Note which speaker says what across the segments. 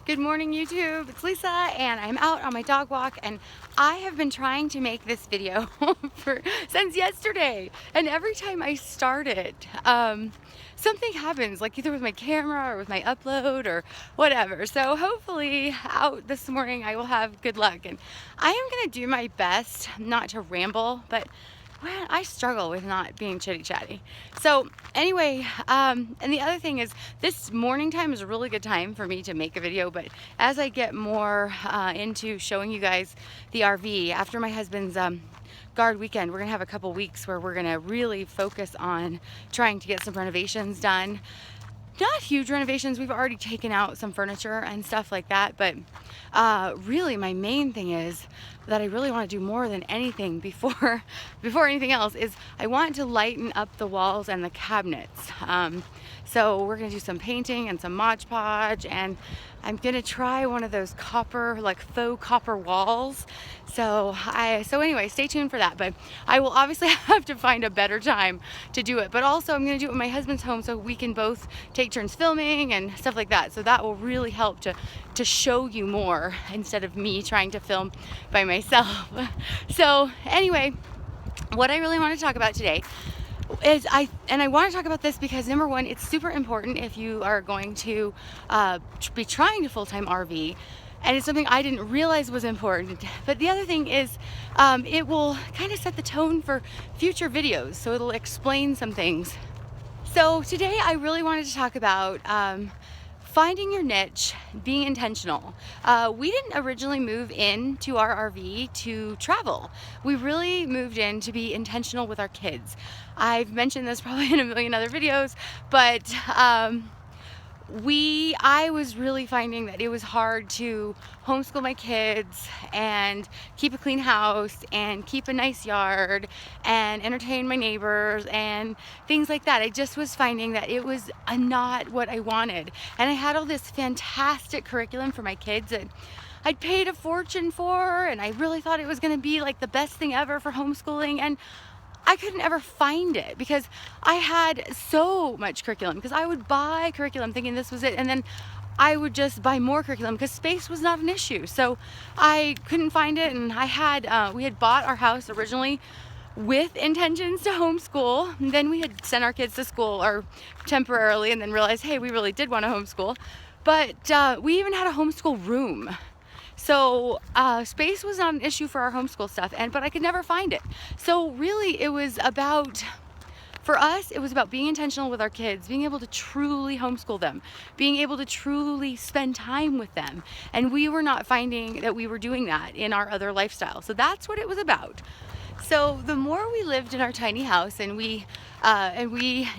Speaker 1: Good morning, YouTube. It's Lisa, and I'm out on my dog walk, and I have been trying to make this video since yesterday. And every time I start it, something happens, like either with my camera or with my upload or whatever. So hopefully, out this morning, I will have good luck. And I am gonna do my best not to ramble, but man, I struggle with not being chitty chatty. So anyway, and the other thing is this morning time is a really good time for me to make a video, but as I get more into showing you guys the RV after my husband's guard weekend, we're gonna have a couple weeks where we're gonna really focus on trying to get some renovations done. Not huge renovations, we've already taken out some furniture and stuff like that, but really my main thing is that I really want to do more than anything before anything else is I want to lighten up the walls and the cabinets. So we're gonna do some painting and some Mod Podge, and I'm gonna try one of those copper, like faux copper walls. So anyway, stay tuned for that. But I will obviously have to find a better time to do it. But also I'm gonna do it in my husband's home so we can both take turns filming and stuff like that. So that will really help to show you more instead of me trying to film by myself. So anyway, what I really want to talk about today is I want to talk about this because number one, it's super important if you are going to be trying to full-time RV, and it's something I didn't realize was important. But the other thing is it will kind of set the tone for future videos, so it'll explain some things. So today I really wanted to talk about finding your niche, being intentional. We didn't originally move into our RV to travel. We really moved in to be intentional with our kids. I've mentioned this probably in a million other videos, but I was really finding that it was hard to homeschool my kids and keep a clean house and keep a nice yard and entertain my neighbors and things like that. I just was finding that it was not what I wanted. And I had all this fantastic curriculum for my kids that I'd paid a fortune for, and I really thought it was going to be like the best thing ever for homeschooling, and I couldn't ever find it because I had so much curriculum, because I would buy curriculum thinking this was it, and then I would just buy more curriculum because space was not an issue. So I couldn't find it, and we had bought our house originally with intentions to homeschool. And then we had sent our kids to school or temporarily, and then realized, hey, we really did want to homeschool. But we even had a homeschool room. So space was not an issue for our homeschool stuff, but I could never find it. So really it was about, for us, it was about being intentional with our kids, being able to truly homeschool them, being able to truly spend time with them. And we were not finding that we were doing that in our other lifestyle. So that's what it was about. So the more we lived in our tiny house and we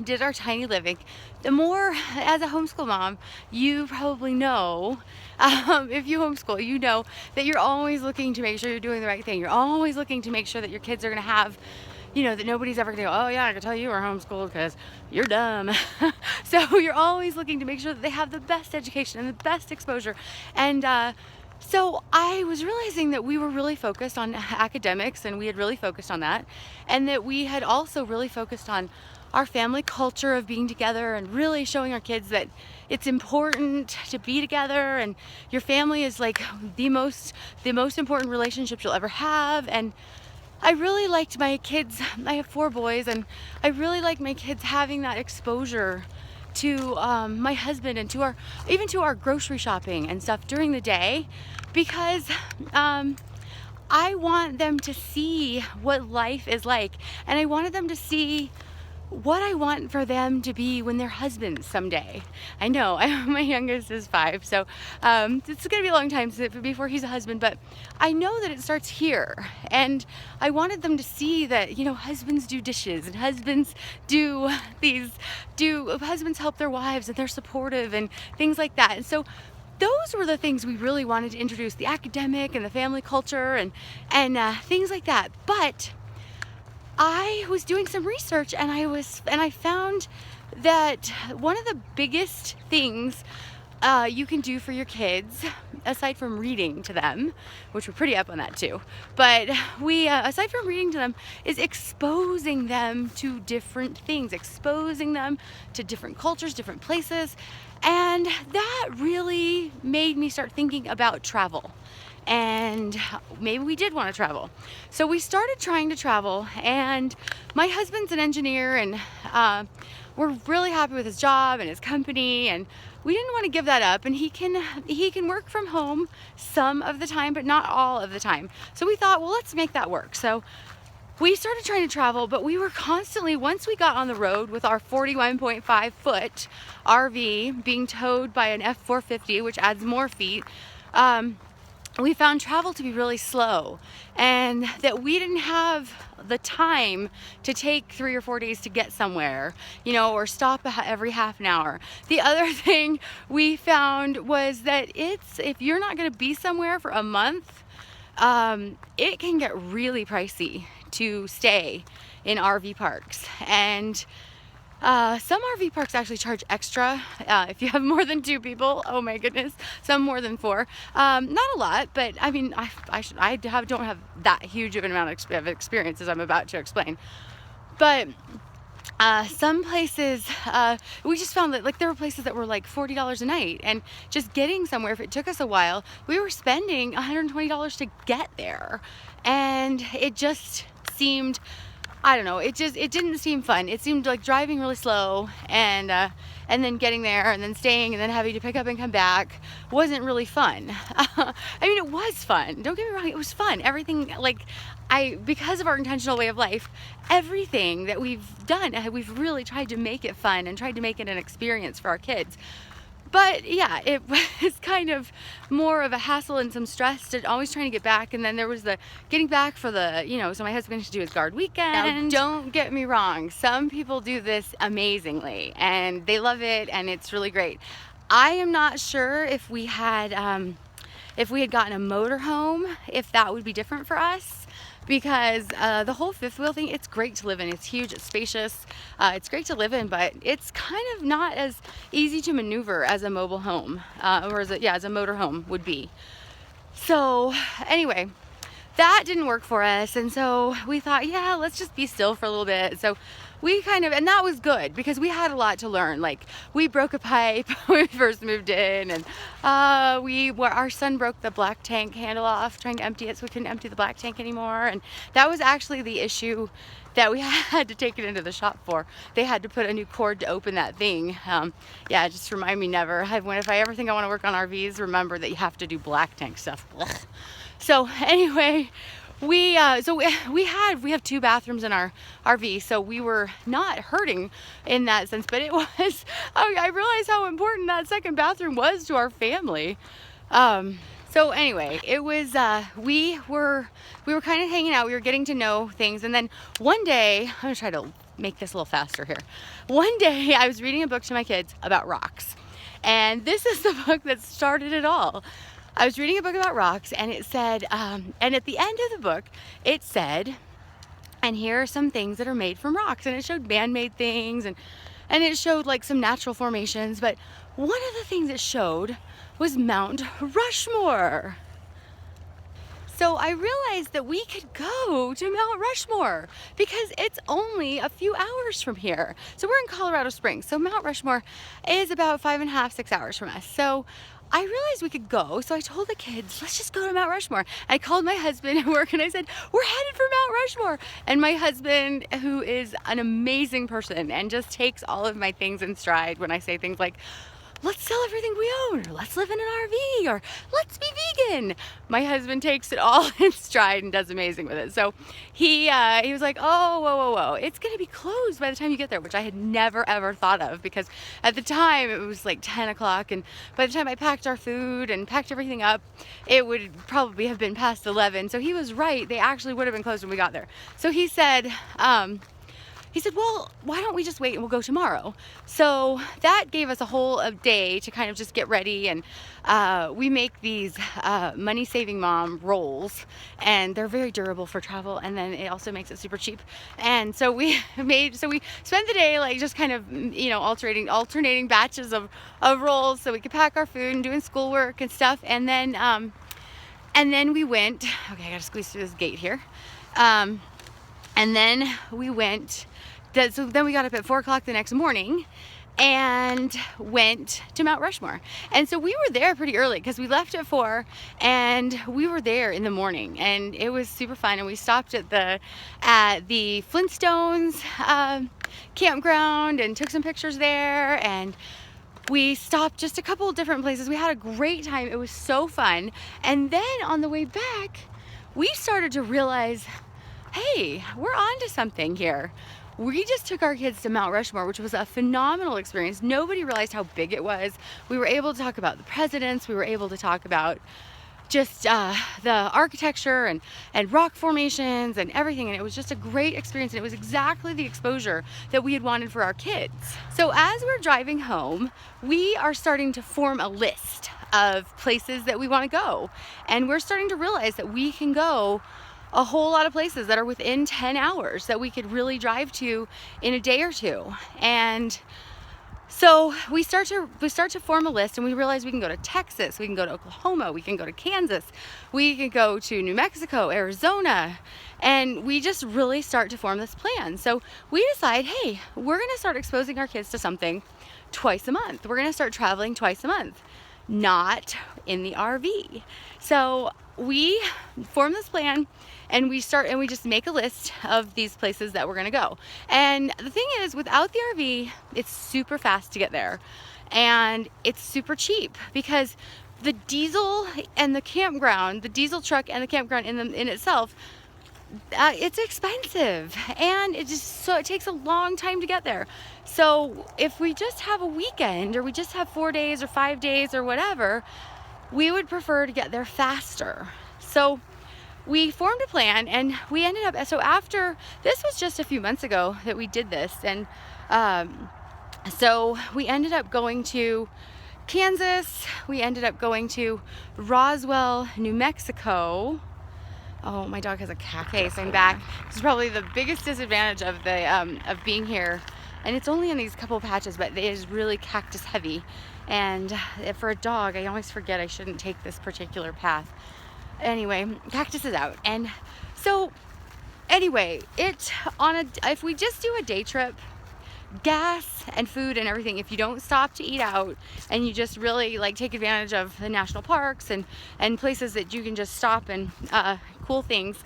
Speaker 1: did our tiny living, the more, as a homeschool mom, you probably know, if you homeschool, you know that you're always looking to make sure you're doing the right thing. You're always looking to make sure that your kids are going to have, that nobody's ever going to go, oh yeah, I can tell you were homeschooled because you're dumb. So you're always looking to make sure that they have the best education and the best exposure. And so I was realizing that we were really focused on academics, and we had really focused on that, and that we had also really focused on our family culture of being together and really showing our kids that it's important to be together, and your family is like the most important relationship you'll ever have. And I really liked my kids, I have 4 boys, and I really liked my kids having that exposure to my husband and even to our grocery shopping and stuff during the day, because I want them to see what life is like, and I wanted them to see what I want for them to be when they're husbands someday. I know my youngest is 5, so it's gonna be a long time before he's a husband, but I know that it starts here. And I wanted them to see that, husbands do dishes, and husbands husbands help their wives, and they're supportive and things like that. And so those were the things we really wanted to introduce, the academic and the family culture and things like that. But I was doing some research, and I found that one of the biggest things you can do for your kids, aside from reading to them, which we're pretty up on that too. But we, aside from reading to them, is exposing them to different things, exposing them to different cultures, different places. And that really made me start thinking about travel. And maybe we did want to travel. So we started trying to travel, and my husband's an engineer, and we're really happy with his job and his company, and we didn't want to give that up. And he can work from home some of the time, but not all of the time. So we thought, well, let's make that work. So we started trying to travel, but we were constantly, once we got on the road with our 41.5 foot RV being towed by an F450, which adds more feet, we found travel to be really slow, and that we didn't have the time to take 3 or 4 days to get somewhere, or stop every half an hour. The other thing we found was that if you're not going to be somewhere for a month, it can get really pricey to stay in RV parks. And some RV parks actually charge extra if you have more than 2 people. Oh my goodness, some more than 4. Not a lot, but I mean, I don't have that huge of an amount of experience as I'm about to explain. But some places, we just found that there were places that were like $40 a night, and just getting somewhere, if it took us a while, we were spending $120 to get there, and it just seemed, I don't know, it didn't seem fun. It seemed like driving really slow, and then getting there, and then staying, and then having to pick up and come back wasn't really fun. I mean, it was fun. Don't get me wrong, it was fun. Everything, because of our intentional way of life, everything that we've done, we've really tried to make it fun and tried to make it an experience for our kids. But yeah, it was kind of more of a hassle and some stress to always trying to get back. And then there was the getting back for the, so my husband should do his guard weekend. Now, don't get me wrong, some people do this amazingly and they love it and it's really great. I am not sure if we had gotten a motorhome, if that would be different for us. Because the whole fifth wheel thing, it's great to live in. It's huge, it's spacious, it's great to live in, but it's kind of not as easy to maneuver as a mobile home, or as a motor home would be. So anyway, that didn't work for us, and so we thought, yeah, let's just be still for a little bit. So we and that was good because we had a lot to learn. We broke a pipe when we first moved in, and our son broke the black tank handle off trying to empty it, so we couldn't empty the black tank anymore. And that was actually the issue that we had to take it into the shop for. They had to put a new cord to open that thing. Just remind me never. If I ever think I want to work on RVs, remember that you have to do black tank stuff. Blech. So anyway, we have 2 bathrooms in our RV, so we were not hurting in that sense, but it was, I realized how important that second bathroom was to our family. So anyway, it was, we were kind of hanging out, we were getting to know things, and then one day, I'm gonna try to make this a little faster here. One day I was reading a book to my kids about rocks, and this is the book that started it all. I was reading a book about rocks, and it said, and at the end of the book, it said, and here are some things that are made from rocks, and it showed man-made things, and it showed some natural formations, but one of the things it showed was Mount Rushmore. So I realized that we could go to Mount Rushmore because it's only a few hours from here. So we're in Colorado Springs, so Mount Rushmore is about 5.5, 6 hours from us. So I realized we could go, so I told the kids, let's just go to Mount Rushmore. I called my husband at work and I said, we're headed for Mount Rushmore. And my husband, who is an amazing person and just takes all of my things in stride when I say things like, let's sell everything we own, or let's live in an RV, or let's be vegan. My husband takes it all in stride and does amazing with it. So he was like, oh, whoa, it's gonna be closed by the time you get there, which I had never ever thought of, because at the time it was 10 o'clock, and by the time I packed our food and packed everything up, it would probably have been past 11. So he was right, they actually would have been closed when we got there. So he said, he said, well, why don't we just wait and we'll go tomorrow? So that gave us a whole day to kind of just get ready. And we make these money saving mom rolls, and they're very durable for travel, and then it also makes it super cheap. And so we spent the day like just kind of, you know, alternating batches of rolls so we could pack our food and doing schoolwork and stuff. And then we went, okay, I gotta squeeze through this gate here. And then we went, so then we got up at 4 o'clock the next morning and went to Mount Rushmore. And so we were there pretty early because we left at 4 and we were there in the morning, and it was super fun. And we stopped at the Flintstones campground and took some pictures there, and we stopped just a couple of different places. We had a great time. It was so fun. And then on the way back, we started to realize, hey, we're on to something here. We just took our kids to Mount Rushmore, which was a phenomenal experience. Nobody realized how big it was. We were able to talk about the presidents. We were able to talk about just the architecture and rock formations and everything. And it was just a great experience. And it was exactly the exposure that we had wanted for our kids. So as we're driving home, we are starting to form a list of places that we want to go. And we're starting to realize that we can go a whole lot of places that are within 10 hours that we could really drive to in a day or two. And so we start to form a list, and we realize we can go to Texas, we can go to Oklahoma, we can go to Kansas, we can go to New Mexico, Arizona, and we just really start to form this plan. So we decide, hey, we're gonna start exposing our kids to something twice a month. We're gonna start traveling twice a month, not in the RV. So we form this plan, and we just make a list of these places that we're gonna go. And the thing is, without the RV, it's super fast to get there, and it's super cheap because the diesel and the campground, the diesel truck and the campground in itself, it's expensive, and it takes a long time to get there. So if we just have a weekend, or we just have 4 days or 5 days or whatever, we would prefer to get there faster. So we formed a plan, and we ended up, so after, this was just a few months ago that we did this, and so we ended up going to Kansas, we ended up going to Roswell, New Mexico. Oh, my dog has a cat case. I'm back. This is probably the biggest disadvantage of of being here, and it's only in these couple patches, but it is really cactus heavy. And for a dog, I always forget I shouldn't take this particular path. Anyway, cactus is out. And so anyway, if we just do a day trip, gas and food and everything, if you don't stop to eat out and you just really like take advantage of the national parks and places that you can just stop and cool things,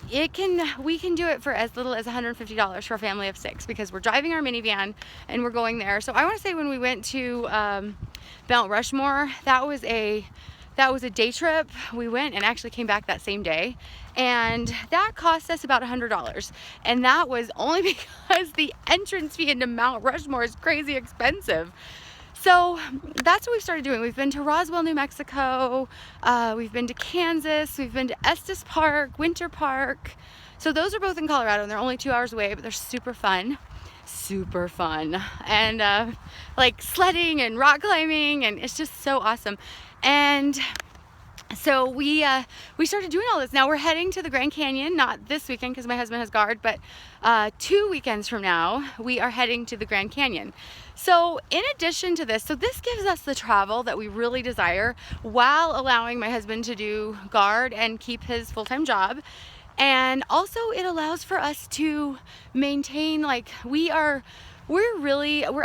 Speaker 1: we can do it for as little as $150 for a family of 6, because we're driving our minivan and we're going there. So I want to say, when we went to Mount Rushmore, that was a day trip. We went and actually came back that same day, and that cost us about $100, and that was only because the entrance fee into Mount Rushmore is crazy expensive. So that's what we've started doing. We've been to Roswell, New Mexico, we've been to Kansas, we've been to Estes Park, Winter Park. So those are both in Colorado, and they're only 2 hours away, but they're super fun. And like sledding and rock climbing, and it's just so awesome. And so we started doing all this. Now we're heading to the Grand Canyon, not this weekend because my husband has guard, but 2 weekends from now we are heading to the Grand Canyon. So in addition to this, so this gives us the travel that we really desire, while allowing my husband to do guard and keep his full-time job. And also it allows for us to maintain, like, we're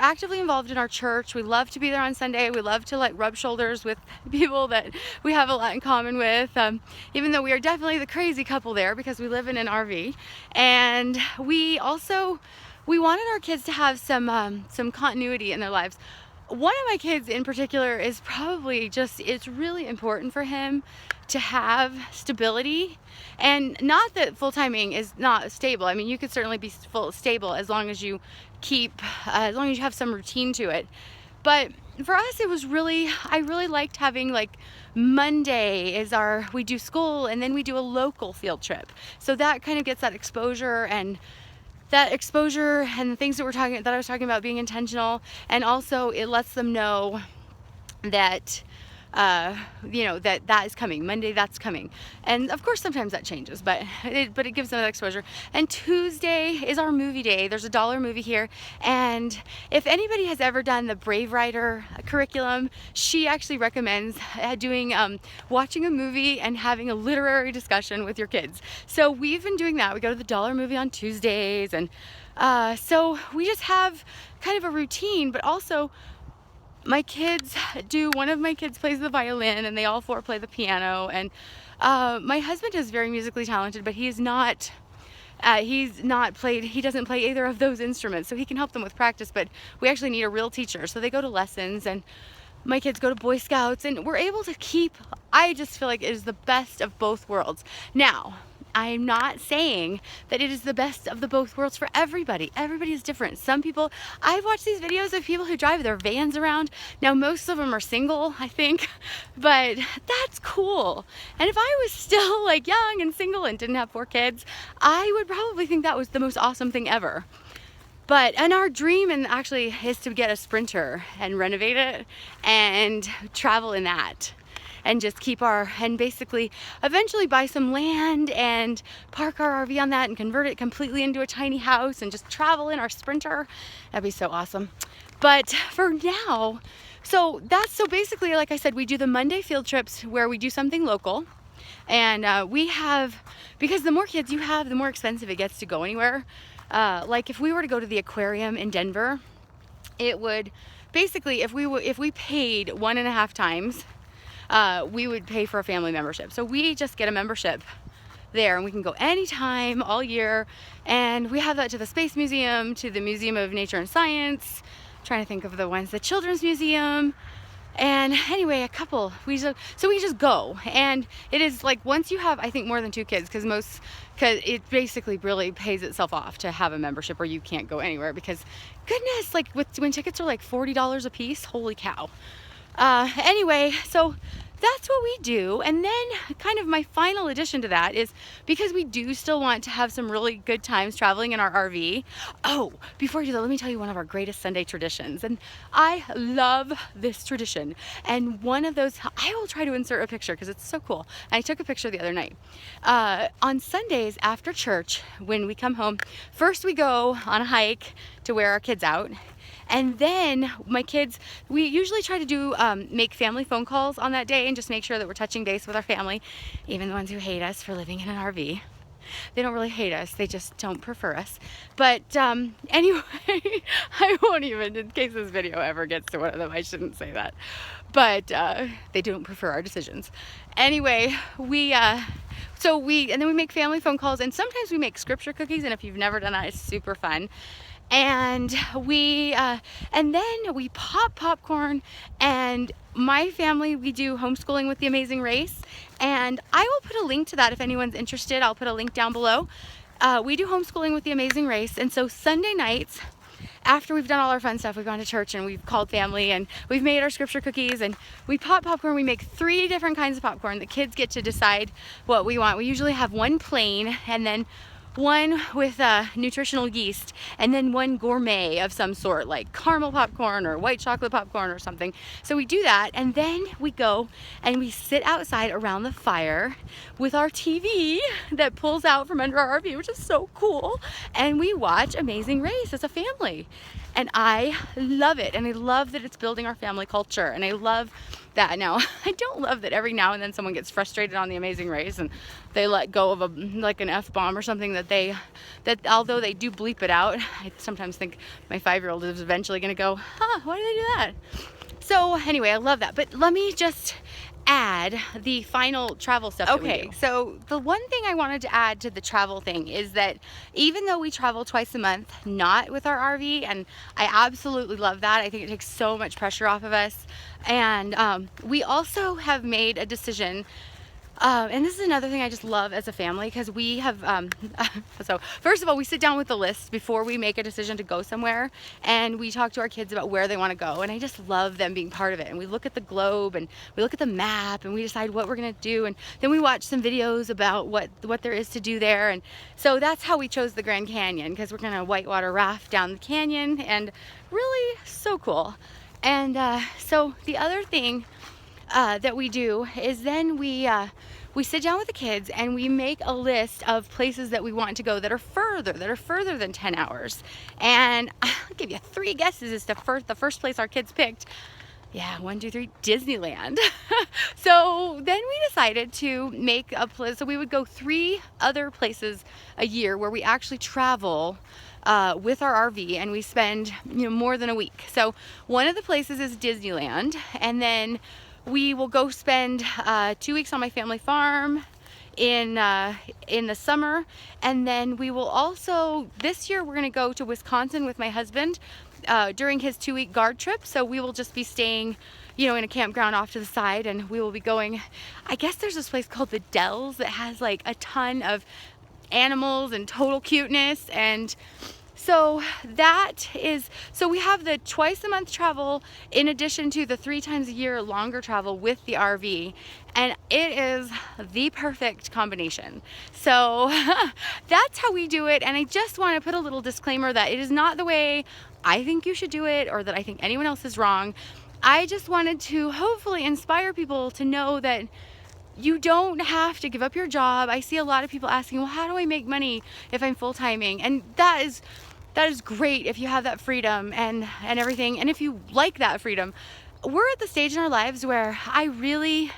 Speaker 1: actively involved in our church. We love to be there on Sunday. We love to like rub shoulders with people that we have a lot in common with, even though we are definitely the crazy couple there because we live in an RV. And we wanted our kids to have some continuity in their lives. One of my kids in particular is probably it's really important for him to have stability. And not that full-timing is not stable. I mean, you could certainly be stable as long as you have some routine to it. But for us, I really liked having, like, Monday is we do school, and then we do a local field trip. So that kind of gets that exposure, and that exposure and the things that I was talking about being intentional, and also it lets them know that that is coming Monday, that's coming. And of course sometimes that changes, but it gives them that exposure. And Tuesday is our movie day. There's a dollar movie here, and if anybody has ever done the Brave Writer curriculum, she actually recommends doing watching a movie and having a literary discussion with your kids. So we've been doing that. We go to the dollar movie on Tuesdays, and so we just have kind of a routine. But also one of my kids plays the violin, and they all four play the piano. And my husband is very musically talented, but he doesn't play either of those instruments, so he can help them with practice, but we actually need a real teacher. So they go to lessons, and my kids go to Boy Scouts, and we're able to I just feel like it is the best of both worlds. Now, I'm not saying that it is the best of the both worlds for everybody. Everybody is different. Some people, I've watched these videos of people who drive their vans around. Now, most of them are single, I think, but that's cool. And if I was still like young and single and didn't have 4 kids, I would probably think that was the most awesome thing ever. And our dream actually is to get a Sprinter and renovate it and travel in that. And just and basically eventually buy some land and park our RV on that and convert it completely into a tiny house and just travel in our Sprinter. That'd be so awesome. But for now, so basically, like I said, we do the Monday field trips where we do something local. And because the more kids you have, the more expensive it gets to go anywhere. Like if we were to go to the aquarium in Denver, it would basically, if we paid 1.5 times, we would pay for a family membership. So we just get a membership there, and we can go anytime, all year. And we have that to the Space Museum, to the Museum of Nature and Science. I'm trying to think of the ones, the Children's Museum. And anyway, we just go. And it is like, once you have, I think, more than 2 kids, because it basically really pays itself off to have a membership where you can't go anywhere, because goodness, like when tickets are like $40 a piece, holy cow. Anyway, so that's what we do. And then kind of my final addition to that is, because we do still want to have some really good times traveling in our RV. Oh, before I do that, let me tell you one of our greatest Sunday traditions. And I love this tradition. And one of those, I will try to insert a picture because it's so cool. I took a picture the other night. On Sundays after church, when we come home, first we go on a hike to wear our kids out. And then my kids, we usually try to make family phone calls on that day and just make sure that we're touching base with our family, even the ones who hate us for living in an RV. They don't really hate us, they just don't prefer us. But anyway, I won't even, in case this video ever gets to one of them, I shouldn't say that. But they don't prefer our decisions. Anyway, and then we make family phone calls, and sometimes we make scripture cookies, and if you've never done that, it's super fun. And and then we pop popcorn, and my family, we do homeschooling with the Amazing Race, and I will put a link to that if anyone's interested. I'll put a link down below. We do homeschooling with the Amazing Race, and so Sunday nights, after we've done all our fun stuff, we've gone to church and we've called family and we've made our scripture cookies, and we pop popcorn. We make 3 different kinds of popcorn. The kids get to decide what we want. We usually have one plain, and then one with nutritional yeast, and then one gourmet of some sort, like caramel popcorn or white chocolate popcorn or something. So we do that, and then we go and we sit outside around the fire with our TV that pulls out from under our RV, which is so cool, and we watch Amazing Race as a family. And I love it, and I love that it's building our family culture, and I love that. Now, I don't love that every now and then someone gets frustrated on the Amazing Race and they let go of an F-bomb or something that although they do bleep it out, I sometimes think my 5-year-old is eventually going to go, why do they do that? So anyway, I love that. But let me just add the final travel stuff. Okay, so the one thing I wanted to add to the travel thing is that even though we travel twice a month, not with our RV, and I absolutely love that. I think it takes so much pressure off of us. And we also have made a decision And this is another thing I just love as a family, because we have, so first of all, we sit down with the list before we make a decision to go somewhere, and we talk to our kids about where they want to go, and I just love them being part of it. And we look at the globe, and we look at the map, and we decide what we're going to do, and then we watch some videos about what there is to do there. And so that's how we chose the Grand Canyon, because we're going to whitewater raft down the canyon, and really so cool. And so the other thing that we do is then we sit down with the kids and we make a list of places that we want to go that are further than 10 hours. And I'll give you 3 guesses as to the first place our kids picked. Yeah, 1, 2, 3, Disneyland. So then we decided to make a place, so we would go 3 other places a year where we actually travel with our RV, and we spend, more than a week. So one of the places is Disneyland, and then we will go spend 2 weeks on my family farm in the summer, and then we will also, this year we're going to go to Wisconsin with my husband during his 2-week guard trip. So we will just be staying, in a campground off to the side, and we will be going, I guess there's this place called the Dells that has like a ton of animals and total cuteness. And so so we have the twice a month travel in addition to the 3 times a year longer travel with the RV, and it is the perfect combination. So that's how we do it. And I just want to put a little disclaimer that it is not the way I think you should do it, or that I think anyone else is wrong. I just wanted to hopefully inspire people to know that you don't have to give up your job. I see a lot of people asking, well, how do I make money if I'm full-timing? And that is great if you have that freedom and everything. And if you like that freedom, we're at the stage in our lives where I really,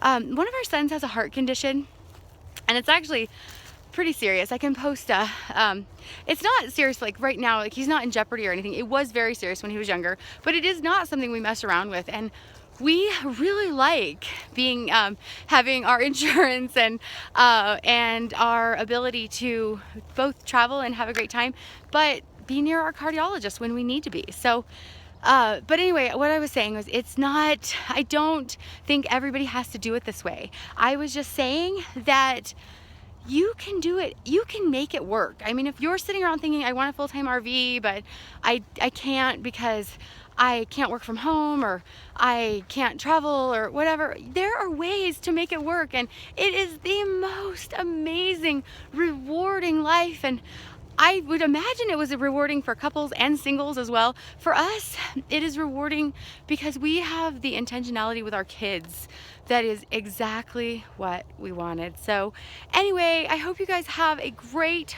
Speaker 1: one of our sons has a heart condition, and it's actually pretty serious. I can post it's not serious like right now, like he's not in jeopardy or anything. It was very serious when he was younger, but it is not something we mess around with. And we really like being having our insurance and our ability to both travel and have a great time, but be near our cardiologist when we need to be. So but anyway, what I was saying was, I don't think everybody has to do it this way. I was just saying that you can do it. You can make it work. I mean, if you're sitting around thinking, I want a full-time RV, but I can't because I can't work from home, or I can't travel, or whatever, there are ways to make it work. And it is the most amazing, rewarding life. And I would imagine it was rewarding for couples and singles as well. For us, it is rewarding because we have the intentionality with our kids that is exactly what we wanted. So anyway, I hope you guys have a great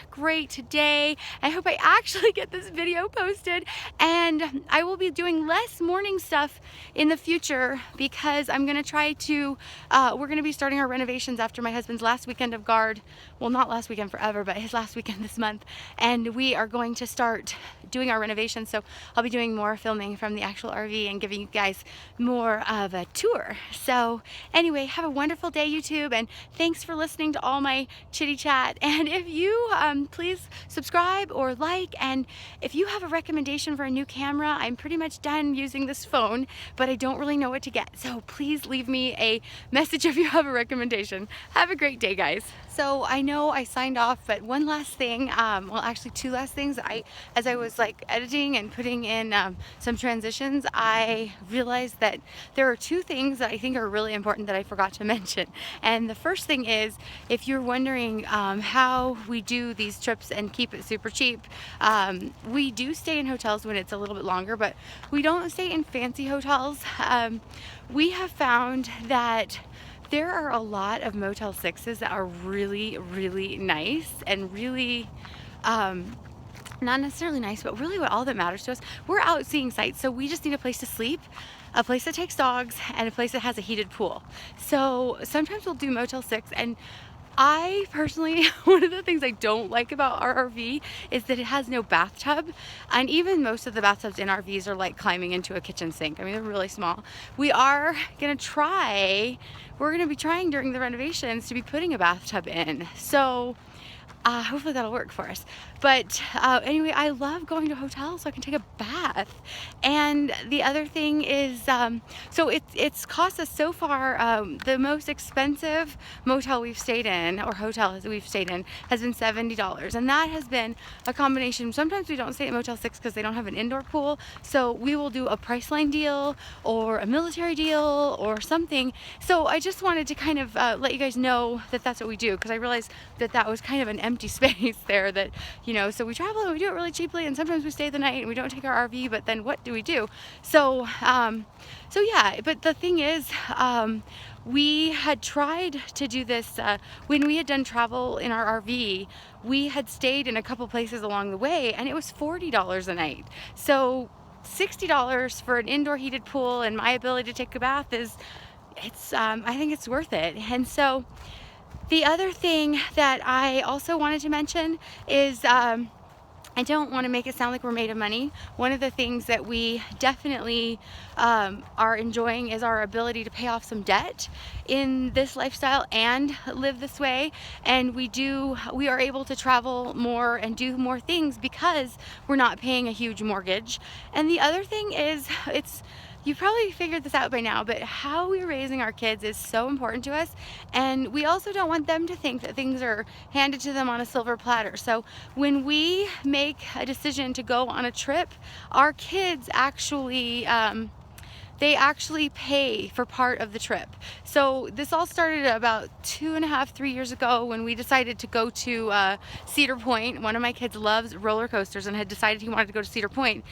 Speaker 1: day. I hope I actually get this video posted, and I will be doing less morning stuff in the future because I'm gonna try to, we're gonna be starting our renovations after my husband's last weekend of guard. Well, not last weekend forever, but his last weekend this month. And we are going to start doing our renovations. So I'll be doing more filming from the actual RV and giving you guys more of a tour. So anyway, have a wonderful day, YouTube, and thanks for listening to all my chitty chat. And if you please subscribe or like, and if you have a recommendation for a new camera, I'm pretty much done using this phone, but I don't really know what to get. So please leave me a message if you have a recommendation. Have a great day, guys. So I know I signed off, but one last thing, well actually 2 last things. As I was like editing and putting in some transitions, I realized that there are 2 things that I think are really important that I forgot to mention. And the first thing is, if you're wondering how we do these trips and keep it super cheap, we do stay in hotels when it's a little bit longer, but we don't stay in fancy hotels. We have found that there are a lot of Motel 6s that are really nice and really not necessarily nice, but really what all that matters to us. We're out seeing sights, so we just need a place to sleep, a place that takes dogs, and a place that has a heated pool. So sometimes we'll do Motel 6, and I personally, one of the things I don't like about our RV is that it has no bathtub, and even most of the bathtubs in RVs are like climbing into a kitchen sink. I mean, they're really small. We are gonna try we're going to be trying during the renovations to be putting a bathtub in. So hopefully that'll work for us. But anyway, I love going to hotels so I can take a bath. And the other thing is, so it's cost us so far, the most expensive motel we've stayed in, or hotel we've stayed in, has been $70. And that has been a combination. Sometimes we don't stay at Motel 6 because they don't have an indoor pool. So we will do a Priceline deal or a military deal or something. So I just wanted to kind of let you guys know that that's what we do, because I realized that that was kind of an empty space there, that, you know, so we travel and we do it really cheaply, and sometimes we stay the night and we don't take our RV, but then what do we do? So so yeah, but the thing is, we had tried to do this when we had done travel in our RV. We had stayed in a couple places along the way, and it was $40 a night. So $60 for an indoor heated pool and my ability to take a bath is, I think it's worth it. And so the other thing that I also wanted to mention is, I don't want to make it sound like we're made of money. One of the things that we definitely are enjoying is our ability to pay off some debt in this lifestyle and live this way. And we are able to travel more and do more things because we're not paying a huge mortgage. And the other thing is, you probably figured this out by now, but how we're raising our kids is so important to us. And we also don't want them to think that things are handed to them on a silver platter. So when we make a decision to go on a trip, our kids actually, they actually pay for part of the trip. So this all started about 2.5, 3 years ago when we decided to go to Cedar Point. One of my kids loves roller coasters and had decided he wanted to go to Cedar Point.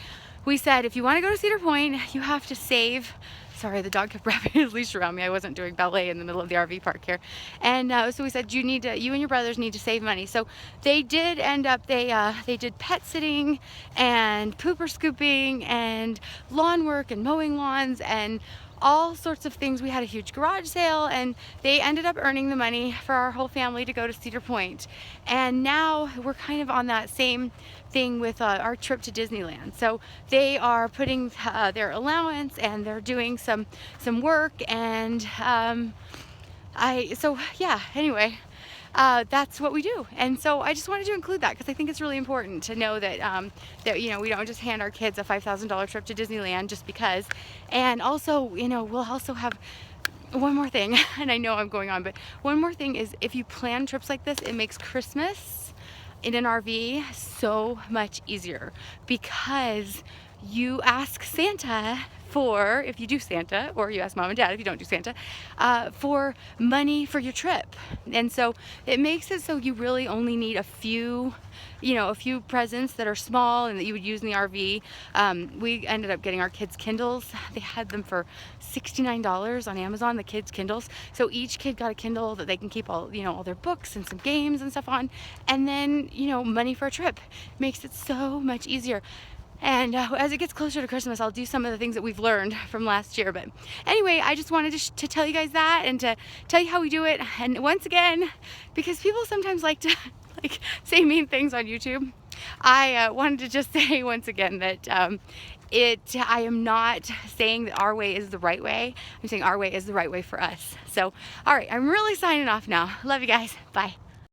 Speaker 1: We said, if you want to go to Cedar Point, you have to save. Sorry, the dog kept wrapping his leash around me. I wasn't doing ballet in the middle of the RV park here. And so we said, you and your brothers need to save money. So they did end up, they did pet sitting and pooper scooping and lawn work and mowing lawns and all sorts of things. We had a huge garage sale, and they ended up earning the money for our whole family to go to Cedar Point. And now we're kind of on that same thing with our trip to Disneyland. So they are putting their allowance, and they're doing some work, and so yeah, anyway, that's what we do. And so I just wanted to include that because I think it's really important to know that that, you know, we don't just hand our kids a $5,000 trip to Disneyland just because. And also, you know, we'll also have one more thing, and I know I'm going on, but one more thing is, if you plan trips like this, it makes Christmas in an RV so much easier, because you ask Santa for, if you do Santa, or you ask mom and dad if you don't do Santa, for money for your trip. And so it makes it so you really only need a few, you know, a few presents that are small and that you would use in the RV. We ended up getting our kids Kindles. They had them for $69 on Amazon, the kids Kindles. So each kid got a Kindle that they can keep all, you know, all their books and some games and stuff on. And then, you know, money for a trip makes it so much easier. And as it gets closer to Christmas, I'll do some of the things that we've learned from last year. But anyway, I just wanted to tell you guys that, and to tell you how we do it. And once again, because people sometimes like to like say mean things on YouTube, I wanted to just say once again that I am not saying that our way is the right way. I'm saying our way is the right way for us. So, all right, I'm really signing off now. Love you guys. Bye.